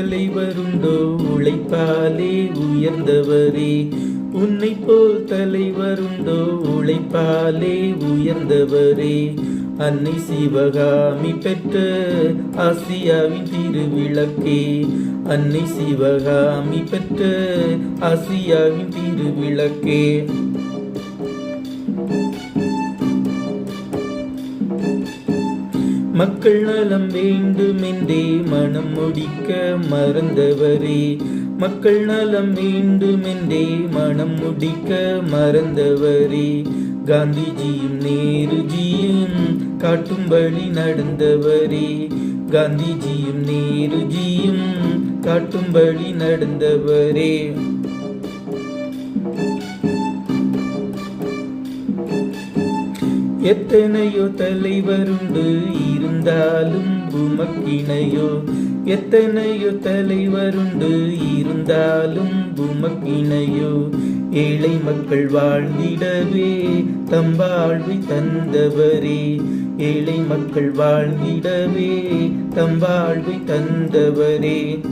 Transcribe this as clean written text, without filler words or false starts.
தலைவருண்டோ உழைப்பாலே உயர்ந்தவரே. உன்னை போல் தலைவருண்டோ உழைப்பாலே உயர்ந்தவரே. அன்னை சிவகாமி பெற்ற ஆசியாவின் திருவிளக்கே. அன்னை சிவகாமி பெற்ற ஆசியாவின் திருவிளக்கே. மக்கள் நலம் வேண்டுமென்றே மனம் முடிக்க மறந்தவரே. மக்கள் நலம் வேண்டுமென்றே மனம் முடிக்க மறந்தவரே. காந்திஜியும் நேருஜியும் காட்டும் வழி நடந்தவரே. காந்திஜியும் நேருஜியும் காட்டும் வழி நடந்தவரே. எத்தனையோ தலைவருண்டு இருந்தாலும் உமக்கிணையோ. எத்தனையோ தலைவருண்டு இருந்தாலும் உமக்கிணையோ. ஏழை மக்கள் வாழ்ந்திடவே தம் வாழ்வை தந்தவரே. ஏழை மக்கள் வாழ்ந்திடவே தம் வாழ்வை தந்தவரே.